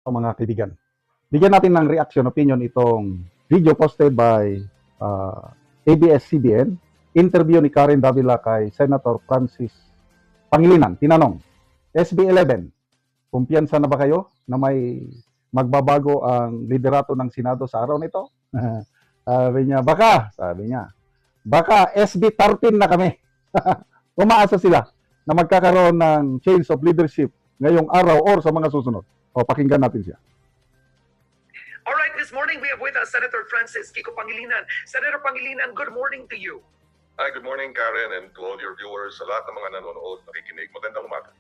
Mga kaibigan. Bigyan natin ng reaction opinion itong video posted by ABS-CBN, interview ni Karen Davila kay Senator Francis Pangilinan. Tinanong, SB 11, kumpiyansa na ba kayo na may magbabago ang liderato ng Senado sa araw nito? Sabi niya, baka SB 13 na kami. Umaasa sila na magkakaroon ng change of leadership ngayong araw or sa mga susunod. O, pakinggan natin siya. All right, this morning we have with us Senator Francis Kiko Pangilinan. Senator Pangilinan, good morning to you. Hi, good morning, Karen, and to all your viewers, sa lahat ng mga nanonood, nakikinig. Magandang umaga.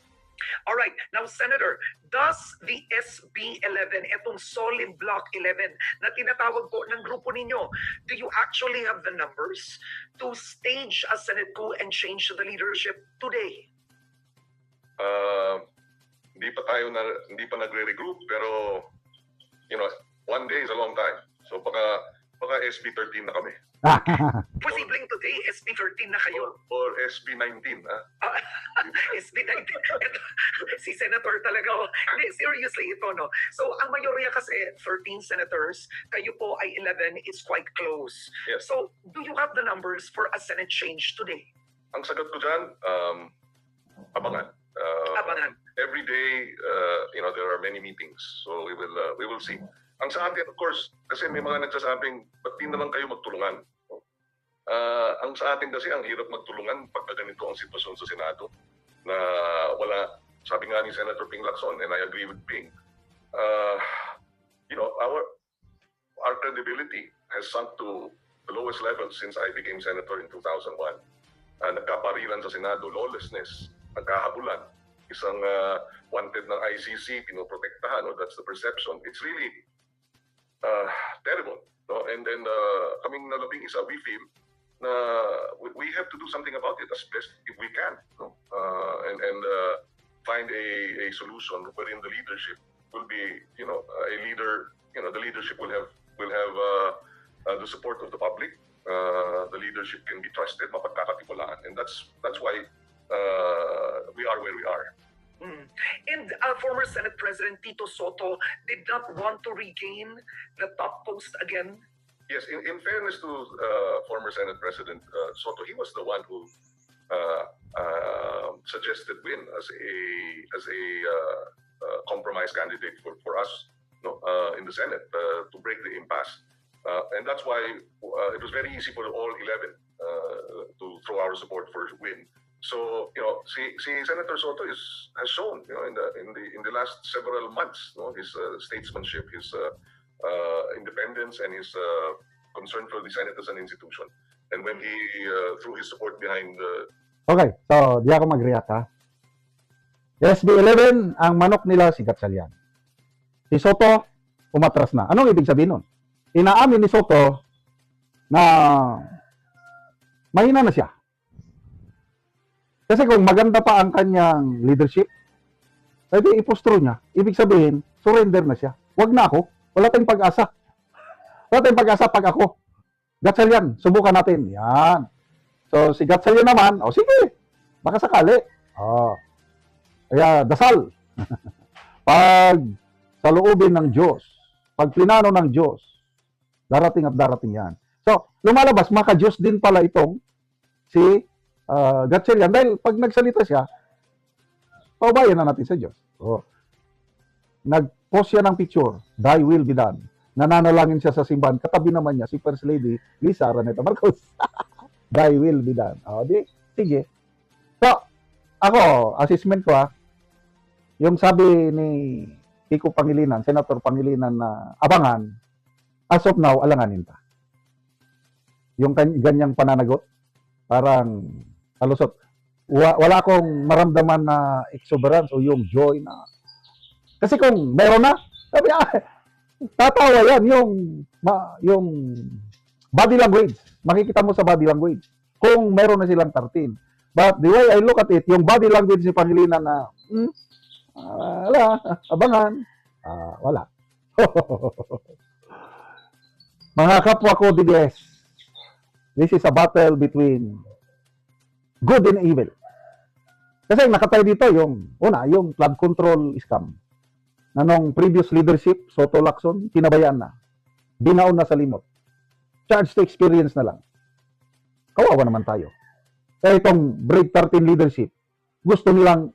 All right, now Senator, does the SB 11, etong solid block 11 na tinatawag po ng grupo ninyo, do you actually have the numbers to stage a Senate coup and change the leadership today? Hindi pa nagre-regroup, pero one day is a long time. So baka SB 13 na kami. Posibleng today, SB 13 na kayo. Or SB 19, ha? SB 19. Si Senator talaga. Hindi, seriously ito, no? So, ang mayorya kasi, 13 senators, kayo po ay 11, is quite close. Yes. So, do you have the numbers for a Senate change today? Ang sagot ko dyan, abangan. Abangan. Every day, there are many meetings. So we will see. Ang sa atin, of course, kasi may mga nagsasabing, ba't di naman kayo magtulungan? Ang sa atin kasi, ang hirap magtulungan pag ganito ang sitwasyon sa Senado na wala, sabi nga ni Senator Ping Lacson, and I agree with Ping, our credibility has sunk to the lowest level since I became Senator in 2001. Nagkaparilan sa Senado, lawlessness, nagkahabulan, isang wanted ng ICC, pinoprotektahan, that's the perception. It's really terrible. No? And then kaming na labing isa, we feel na we have to do something about it as best if we can. No? And find a solution wherein the leadership will be, a leader, the leadership will have the support of the public. The leadership can be trusted, mapagkakatiwalaan. And that's why we are where we are. And former Senate President Tito Soto did not want to regain the top post again. Yes, in fairness to former Senate President Soto, he was the one who suggested Win as a compromise candidate for us in the Senate to break the impasse. And that's why it was very easy for all 11 to throw our support for Win. So si Senator Soto has shown in the last several months his statesmanship, his independence, and his concern for the Senate as an institution. And when he threw his support behind Okay, so di ako mag-react, ha. SB 11, ang manok nila si Gatchalian. Si Soto, umatras na. Anong ibig sabihin nun? Inaamin ni Soto na mahina na siya. Kasi kung maganda pa ang kanyang leadership, pwede ipostro niya. Ibig sabihin, surrender na siya. Wag na ako. Wala tayong pag-asa. Wala tayong pag-asa pag ako. Gatchalian, subukan natin. Yan. So, si Gatchalian naman, sige, baka sakali. Kaya, dasal. Pag sa loobin ng Diyos, pag plinano ng Diyos, darating at darating yan. So, lumalabas, maka-Diyos din pala itong si Gatchalian, dahil pag nagsalita siya, paubayan na natin sa Diyos. Nag-post siya ng picture, thy will be done. Nananalangin siya sa simbahan, katabi naman niya si First Lady Lisa Araneta Marcos. Thy will be done. Sige. So, ako, assessment ko yung sabi ni Kiko Pangilinan, Senator Pangilinan na abangan, as of now, alanganin pa. Yung ganyang pananagot, parang halusot. Wala akong maramdaman na exuberance o yung joy na. Kasi kung meron na, sabi tatawa yan yung body language. Makikita mo sa body language. Kung meron na silang 13. But the way I look at it, yung body language ni Pangilinan na, wala, abangan, wala. Mga kapwa ko, DDS, this is a battle between good and evil. Kasi nakatay dito yung flood control scam. na nung previous leadership, Soto Lacson, kinabayaan na. Binaon na sa limot. Charge to experience na lang. Kawawa naman tayo. Kaya itong Brave 13 leadership, gusto nilang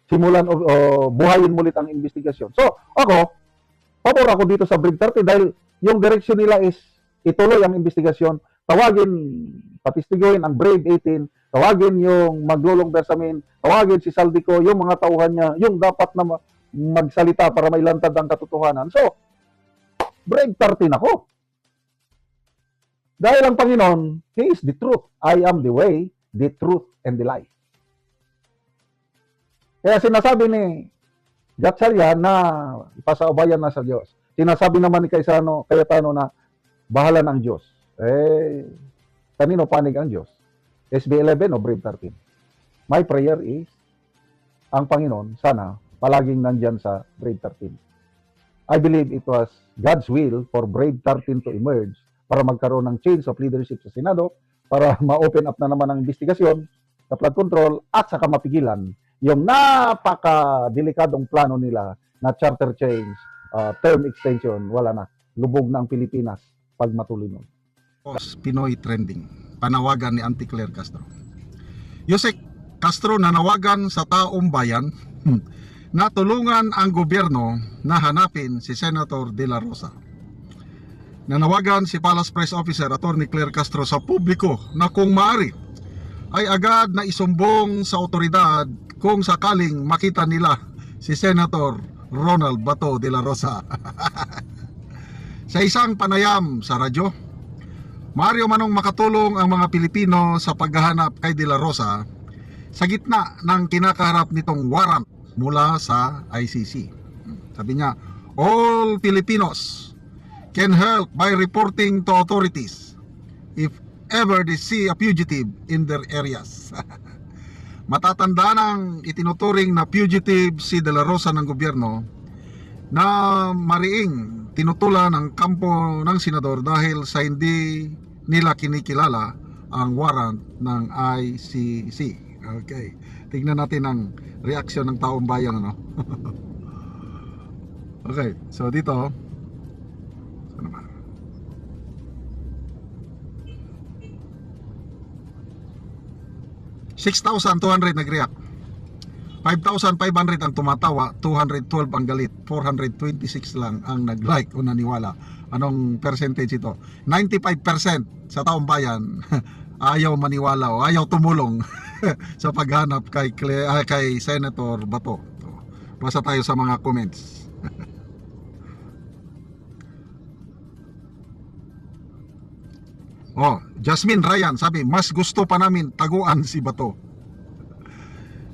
simulan o buhayin mulit ang investigasyon. So, ako, pabor ako dito sa Brave 13 dahil yung direction nila is ituloy ang investigasyon, tawagin, patistiguin ang Brave 18, tawagin yung maglulong Bersamin, tawagin si Saldico, yung mga tauhan niya, yung dapat na magsalita para mailantad ang katotohanan. So, Brave 13 ako. Dahil ang Panginoon, He is the truth. I am the way, the truth, and the life. Kaya sinasabi ni Gatchalian na ipasaubayan na sa Diyos. Sinasabi naman ni Cayetano na bahala ng Diyos. Kanino panig ang Diyos? SB 11 o Brave 13? My prayer is, ang Panginoon, sana, palaging nandyan sa Brave 13. I believe it was God's will for Brave 13 to emerge para magkaroon ng change of leadership sa Senado, para ma-open up na naman ang investigasyon sa flood control at saka mapigilan yung napaka-delikadong plano nila na charter change, term extension, wala na. Lubog na ang Pilipinas pag matuloy nun. Pinoy Trending, panawagan ni Auntie Claire Castro. Yusek Castro nanawagan sa taong bayan na tulungan ang gobyerno na hanapin si Senator De La Rosa. Nanawagan si Palace Press Officer Atty. Claire Castro sa publiko na kung maaari ay agad na isumbong sa otoridad kung sakaling makita nila si Senator Ronald Bato de la Rosa. Sa isang panayam sa radyo, maaari manong makatulong ang mga Pilipino sa paghahanap kay De La Rosa sa gitna ng kinakaharap nitong warrant mula sa ICC. Sabi niya, all Filipinos can help by reporting to authorities if ever they see a fugitive in their areas. Matatanda ng itinuturing na fugitive si De La Rosa ng gobyerno na mariing tinutula ng kampo ng senador dahil sa hindi nila kinikilala ang warrant ng ICC. Okay, tingnan natin ang reaksyon ng taong bayan, ano? Okay, so dito, ano ba? $6,200 nag-react, 5,500 ang tumatawa, 212 ang galit, 426 lang ang nag-like o naniwala. Anong percentage ito? 95% sa taong bayan ayaw maniwala o ayaw tumulong sa paghanap kay Senator Bato. So, basa tayo sa mga comments. Oh, Jasmine Ryan sabi, mas gusto pa namin taguan si Bato.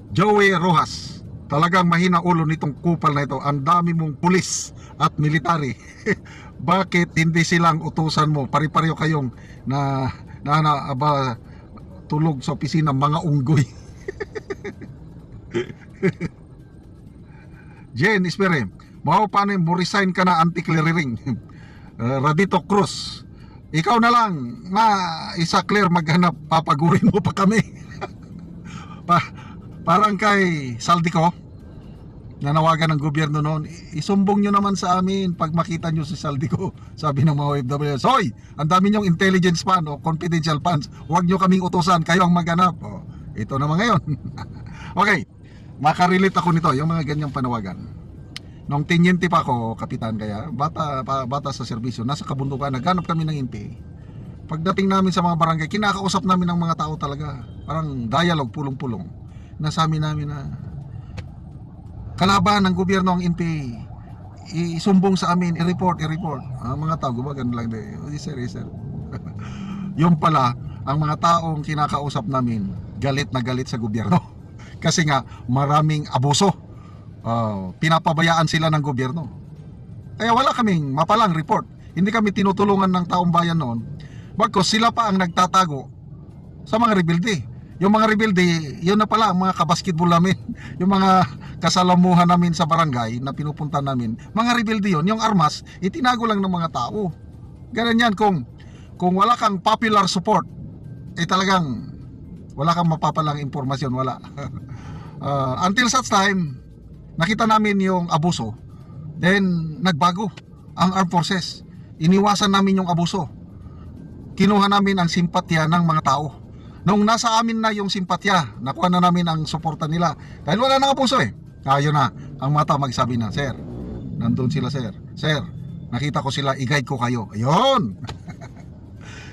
Joey Rojas, talagang mahina ulo nitong kupal na ito. Ang dami mong pulis at military. Bakit hindi silang utusan mo? Pari-pareho kayong tulog sa opisina mga unggoy. Jen Espere, mau paano mo resign ka na anti-clearing? Radito Cruz, ikaw na lang na isa clear maghanap, papagurin mo pa kami. Parang kay Saldico, nanawagan ng gobyerno noon, isumbong nyo naman sa amin pag makita nyo si Saldico. Sabi ng mga OFWs, hoy, ang dami nyong intelligence fund o confidential funds, huwag nyo kaming utusan, kayo ang maghanap. Oh, ito naman ngayon. Okay, makarelate ako nito, yung mga ganyang panawagan. Nung tenyente pa ako, kapitan, kaya bata sa serbisyo, nasa kabundukan, naghanap kami ng NPA. Pagdating namin sa mga barangay, kinakausap namin ng mga tao talaga, parang dialogue, pulong-pulong. Nasabi namin na kalaban ng gobyerno ang NPA, isumbong sa amin, i-report. Mga tao, gumagan lang din. Sir. Yung pala, ang mga taong kinakausap namin, galit na galit sa gobyerno. Kasi nga, maraming abuso. Pinapabayaan sila ng gobyerno. Kaya wala kaming mapalang report. Hindi kami tinutulungan ng taong bayan noon. Bagkus sila pa ang nagtatago sa mga rebelde. Yung mga rebelde, yun na pala ang mga kabasketball namin. Yung mga kasalamuhan namin sa barangay na pinupunta namin. Mga rebelde yun. Yung armas, itinago lang ng mga tao. Ganun yan, kung wala kang popular support, talagang wala kang mapapalang impormasyon, wala. Until such time, nakita namin yung abuso, Then nagbago ang armed forces. Iniwasan namin yung abuso. Kinuha namin ang simpatya ng mga tao. Nung nasa amin na yung simpatya, nakuha na namin ang suporta nila. Dahil wala nang abuso eh. Ayun na, ang mata magsabi na, sir, nandun sila sir. Sir, nakita ko sila, i-guide ko kayo. Ayun.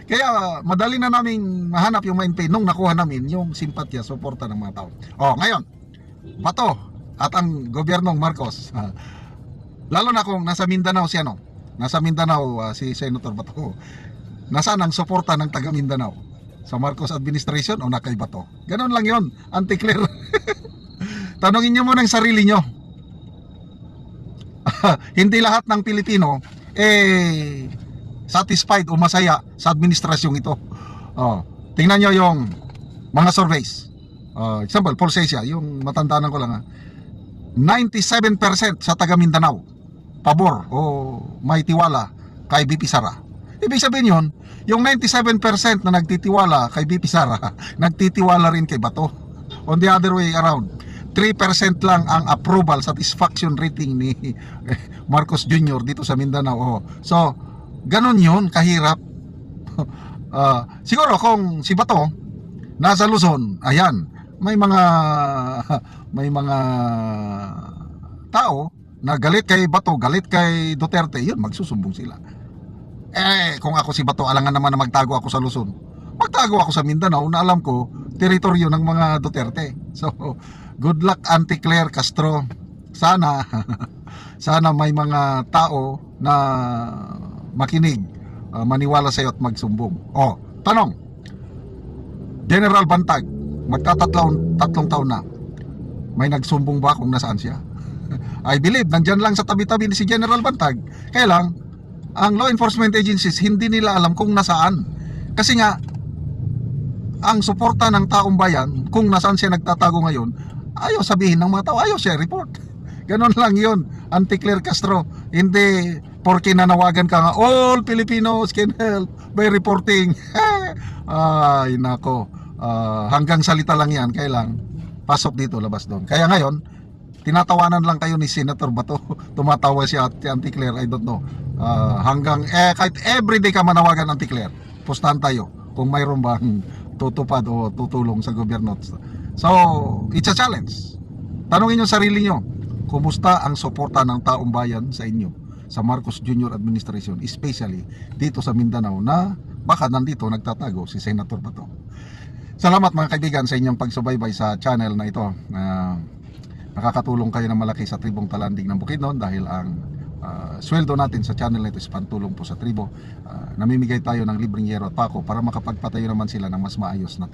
Kaya madali na naming mahanap yung main nung nakuha namin yung simpatya, suporta ng mga tao. Ngayon, Bato at ang gobyernong Marcos, lalo na kung nasa Mindanao si nasa Mindanao si Senator Bato, nasaan ang suporta ng taga Mindanao? Sa Marcos administration o na kay Bato? Ganon lang yon, anti-clear. Tanungin nyo muna ang sarili nyo. Hindi lahat ng Pilipino satisfied o masaya sa administrasyong ito. Tingnan nyo yung mga surveys. Example, Pulsesia, yung matandaanan ko lang 97% sa taga Mindanao pabor o may tiwala kay BP Sara. Ibig sabihin yun, yung 97% na nagtitiwala kay BP Sara, nagtitiwala rin kay Bato. On the other way around, 3% lang ang approval satisfaction rating ni Marcos Jr. dito sa Mindanao. So, ganun yun, kahirap. Siguro kung si Bato nasa Luzon, ayan, may mga tao na galit kay Bato, galit kay Duterte, yun, magsusumbong sila. Kung ako si Bato, alangan naman na magtago ako sa Luzon. Magtago ako sa Mindanao na alam ko, teritoryo ng mga Duterte. So, good luck Anti-Claire Castro. Sana, sana may mga tao na makinig, maniwala sa iyo at magsumbong. Tanong, General Bantag, tatlong taon na, may nagsumbong ba kung nasaan siya? I believe, nandyan lang sa tabi-tabi ni si General Bantag. Kaya lang, ang law enforcement agencies, hindi nila alam kung nasaan. Kasi nga, ang suporta ng taong bayan, kung nasaan siya nagtatago ngayon, ayaw sabihin ng mga tao, ayaw siya report. Ganon lang yun, Anti-Claire Castro. Hindi, porke nanawagan ka nga, all Filipinos can help by reporting. Ay, nako. Hanggang salita lang yan, kailang pasok dito, labas doon. Kaya ngayon, tinatawanan lang kayo ni Senator Bato. Tumatawa siya at Anti-Claire, I don't know. Hanggang, kahit everyday ka manawagan Anti-Claire, pustahan tayo kung mayroon bang tutupad o tutulong sa gobyerno. So, it's a challenge. Tanungin nyo sarili nyo, kumusta ang suporta ng taong bayan sa inyo, sa Marcos Jr. administration, especially dito sa Mindanao na baka nandito nagtatago si Senator Bato. Salamat mga kaibigan sa inyong pagsubaybay sa channel na ito. Nakakatulong kayo ng malaki sa tribong Talanding ng Bukidnon dahil ang sweldo natin sa channel na ito is pantulong po sa tribo. Namimigay tayo ng libreng yero at pako para makapagpatayo naman sila ng mas maayos na